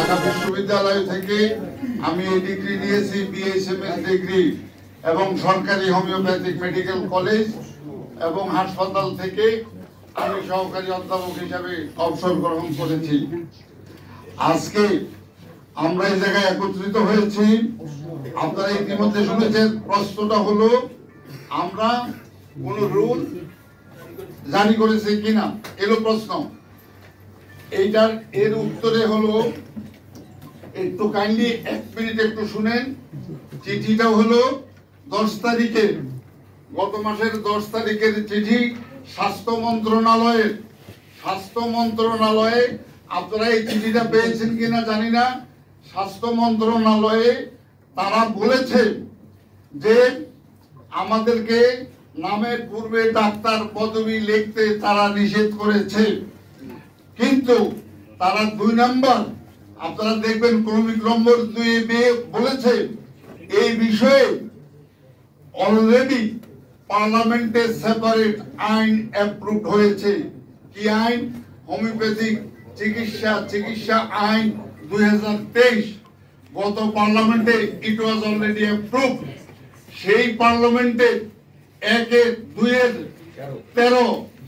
ঢাকা বিশ্ববিদ্যালয় থেকে আমি এই ডিগ্রি নিয়েছি, বিএসএমএস ডিগ্রি, এবং সরকারি হোমিওপ্যাথিক মেডিকেল কলেজ এবং হাসপাতাল থেকে আমি সহকারী অধ্যাপক হিসাবে অবসর গ্রহণ করেছি। আজকে আমরা এই জায়গায় একত্রিত হয়েছি, আপনারা ইতিমধ্যে শুনেছেন। প্রশ্নটা হলো, আমরা কোন রুল জারি করেছি কিনা, এলো প্রশ্ন। এইটার এর উত্তরে হলো, একটু কাইন্ডলি 1 মিনিট একটু শুনেন। চিঠিটা হলো 10 তারিখের, গত মাসের 10 তারিখের চিঠি স্বাস্থ্য মন্ত্রণালয়ে। আপনারা এই চিঠিটা পেয়েছেন কিনা জানি না। স্বাস্থ্য মন্ত্রণালয়ে তারা বলেছে যে আমাদেরকে নামের পূর্বে ডাক্তার পদবি লিখতে তারা নিষেধ করেছে, কিন্তু তারা 2 নম্বর, আপনারা দেখবেন ক্রমিক নম্বর 2 বলেছে এই বিষয়ে অলরেডি পার্লামেন্টে সেপারেট আইন অ্যাপ্রুভ হয়েছে। কি আইন? হোমিওপ্যাথিক চিকিৎসা আইন 2023। গত পার্লামেন্টে ইট ওয়াজ অলরেডি অ্যাপ্রুভ। সেই পার্লামেন্টে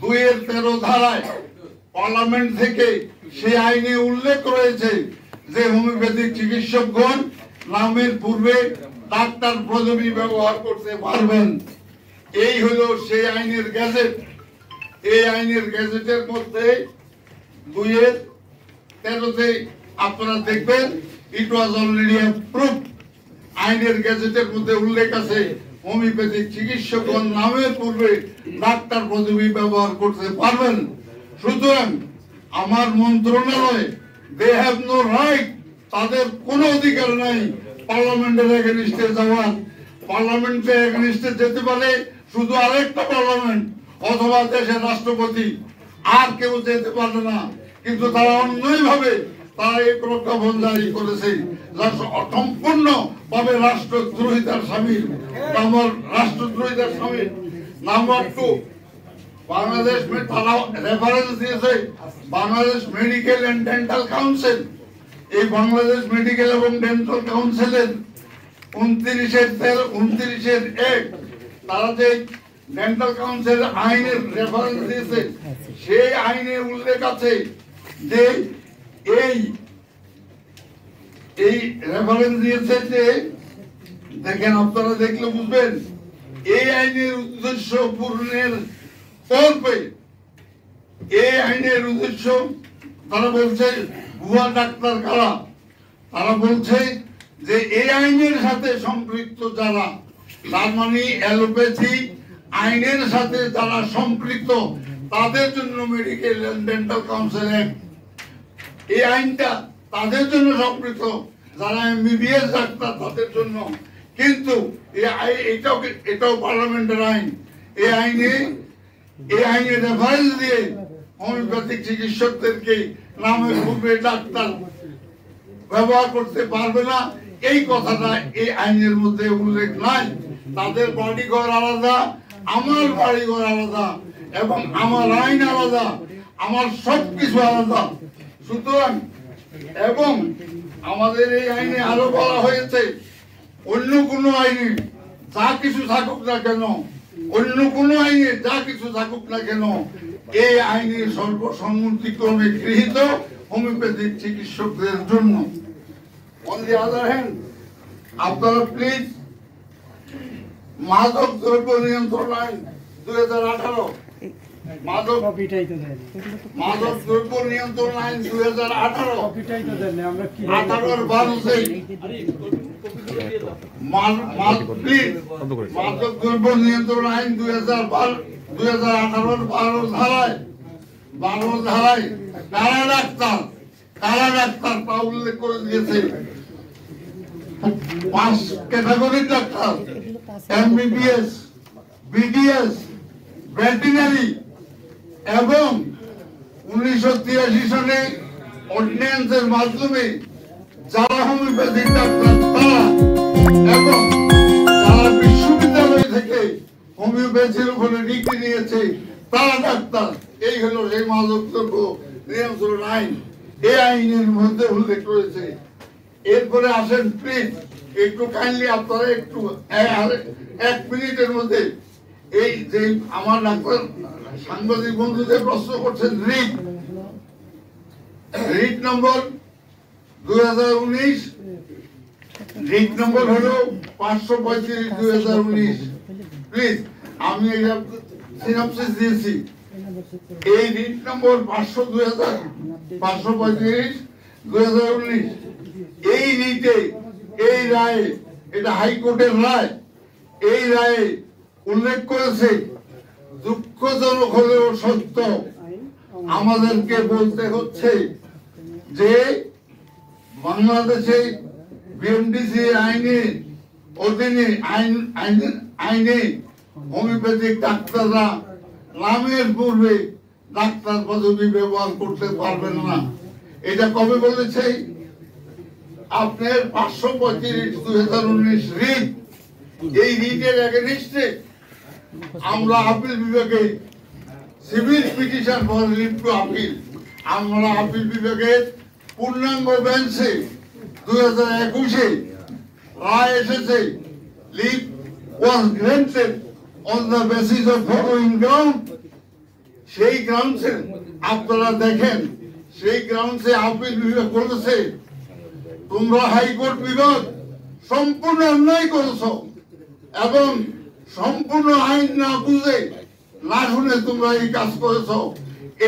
2-13 ধারায় পার্লামেন্ট থেকে সেই আইনে উল্লেখ রয়েছে যে হোমিওপ্যাথিক চিকিৎসকগণ নামের পূর্বে ডাক্তার পদবি ব্যবহার করতে পারবেন। এই হলো সেই আইনের গ্যাজেট। এই আইনের গ্যাজেটের মধ্যে 2-13-তে আপনারা দেখবেন ইট ওয়াজ অলরেডি অ্যাপ্রুভ। আইনের গ্যাজেটের মধ্যে উল্লেখ আছে হোমিওপ্যাথিক চিকিৎসকগণ নামের পূর্বে ডাক্তার পদবি ব্যবহার করতে পারবেন। সুতরাং আমার মন্ত্রণালয়, দে হ্যাভ নো রাইট, তাদের কোনো অধিকার নাই পার্লামেন্টের এগেইনস্টে যাওয়ার। পার্লামেন্টে এগেইনস্টে যেতে পারে শুধু আরেকটা পার্লামেন্ট অথবা দেশের রাষ্ট্রপতি, আর কেউ যেতে পারবে না। কিন্তু তারা অন্যায়ভাবে তারা এই প্রজ্ঞাপন জারি করেছে, যা সম্পূর্ণ ভাবে রাষ্ট্রদ্রোহিতার সামিল। নাম্বার 2, বাংলাদেশ তারা রেফারেন্স দিয়েছে Bangladesh medical and dental council. এই বাংলাদেশ মেডিকেল এবং ডেন্টাল কাউন্সিলের 29-1 তারা যে ডেন্টাল কাউন্সিল আইনের রেফারেন্স দিয়েছে, সেই আইনে উল্লেখ আছে যে এই রেফারেন্স দিয়েছে যে, দেখেন আপনারা দেখলে বুঝবেন, এই আইনের উদ্দেশ্য পূরণের কল্পে এই আইনের উদ্দেশ্য তারা বলছে ভুয়া ডাক্তার কারা। তারা বলছে যে এই আইনের সাথে সম্পৃক্ত যারা, তার মানে অ্যালোপ্যাথি আইনের সাথে যারা সম্পৃক্ত তাদের জন্য medical and dental council act, এই আইনটা তাদের জন্য সম্পৃক্ত, যারা এমবিবিএস ডাক্তার তাদের জন্য। কিন্তু এটাও পার্লামেন্টের আইন। এই আইনে রেফারেন্স দিয়ে হোমিওপ্যাথিক চিকিৎসকদেরকে নামের পূর্বে ডাক্তার ব্যবহার করতে পারবে না, এই কথাটা এই আইনের মধ্যে উল্লেখ নাই। তাদের বাড়িঘর আলাদা, আমার বাড়িঘর আলাদা, এবং আমার আইন আলাদা, আমার সবকিছু আলাদা। সুতরাং এবং আমাদের এই আইনে আরো বলা হয়েছে, অন্য কোনো আইনে যা কিছু থাকুক না কেন, এই আইনের সর্বসম্মতিক্রমে গৃহীত হোমিওপ্যাথিক চিকিৎসকদের জন্য। অন দি আদার হ্যান্ড, আপনারা প্লিজ মাদক দ্রব্য নিয়ন্ত্রণ আইন 2018, মাদক দ্রব্য নিয়ন্ত্রণ আইন 2018 মাদক দ্রব্য নিয়ন্ত্রণ আইন 2018 ধারায় কারা ডাক্তার তা উল্লেখ করে দিয়েছে। 5 ক্যাটাগরির ডাক্তার, এমবিবিএস, বিডিএস, ভেটেরিনারি, এবং 1983 সালে অর্ডিন্যান্সের মাধ্যমে যারা হোমিওপ্যাথিক ডাক্তার তারা, এবং যারা বিশ্ববিদ্যালয় থেকে হোমিওপ্যাথির উপরে ডিগ্রি নিয়েছে তারা ডাক্তার। এই হলো সেই মাদক দ্রব্য নিয়ন্ত্রণ আইন। এই আইনের মধ্যে উল্লেখ রয়েছে। এরপরে আসেন প্লিজ একটু কাইন্ডলি আপনারা একটু 1 মিনিটের মধ্যে এই যে আমার ডাক্তার সাংবাদিক বন্ধুদের প্রশ্ন করছেন রিট নম্বর 2019, রিট নম্বর হলো 535/2019। প্লিজ আমি সিনপসিস দিয়েছি। এই রিট নম্বর 535/2019 এই রিটে এই রায়ে, এটা হাইকোর্টের রায়, এই রায়ে উল্লেখ করেছে, দুঃখজনক হলেও সত্য, আমাদেরকে বলতে হচ্ছে যে বাংলাদেশে বিএমডিসি আইনের অধীনে আইনে হোমিওপ্যাথিক ডাক্তাররা নামের পূর্বে ডাক্তার পদবি ব্যবহার করতে পারবেন না। এটা কবে বলেছে? আপনার 535/2019 রিট। এই রিটের এগেইনস্টে আমরা আপিল বিভাগে civil petition for leave to appeal, আমরা আপিল বিভাগের পূর্ণাঙ্গ বেঞ্চে 2021-এ রায় এসেছে। Leave was granted on the basis of following ground. সেই গ্রাউন্ডসে আপনারা দেখেন, সেই গ্রাউন্ডসে আপিল বিভাগ বলেছে তোমরা হাইকোর্ট বিভাগ সম্পূর্ণ অন্যায় করেছ এবং সম্পূর্ণ আইন না বুঝে না শুনে তোমরা এই কাজ করেছ,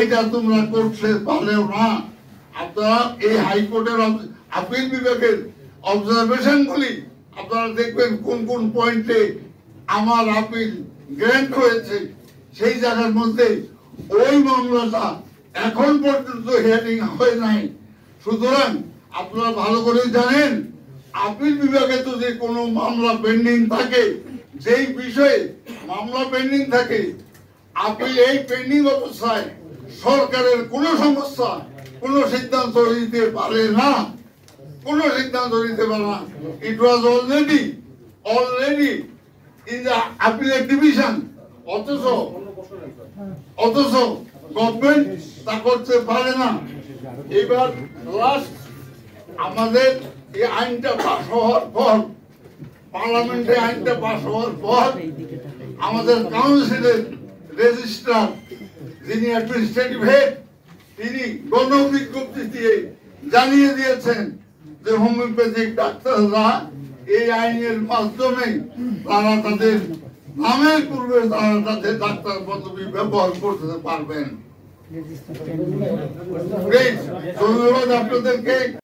এটা তোমরা করতে পারলেও না। আপনারা এই হাইকোর্টের আপিল বিভাগের অবজারভেশন গুলি আপনারা দেখবেন কোন কোন পয়েন্টে আমার আপিল গ্র্যান্ট হয়েছে। সেই জায়গার মধ্যে ওই মামলাটা এখন পর্যন্ত হিয়ারিং হয় নাই। সুতরাং আপনারা ভালো করে জানেন, আপিল বিভাগে যদি কোনো মামলা পেন্ডিং থাকে, যেই বিষয়ে মামলা পেন্ডিং থাকে, আপিল এই পেন্ডিং অবস্থায় সরকারের কোনো সমস্যা কোনো সিদ্ধান্ত নিতে পারে না, কোনো সিদ্ধান্ত নিতে পারে না। It was already in the appellate division. অথচ গভর্নমেন্ট তা করতে পারে না। এবার লাস্ট আমাদের এই আইনটা পাস হওয়ার পর, পার্লামেন্টে আইনটা পাস হওয়ার পর আমাদের কাউন্সিলের রেজিস্ট্রার যিনি অ্যাডমিনিস্ট্রেটিভ হেড, তিনি গণবিজ্ঞপ্তি দিয়ে জানিয়ে দিয়েছেন যে হোমিওপ্যাথিক ডাক্তাররা এই আইনের মাধ্যমে তারা তাদের নামের পূর্বে তারা তাদের ডাক্তার পদবি ব্যবহার করতে পারবেন। ধন্যবাদ আপনাদেরকে।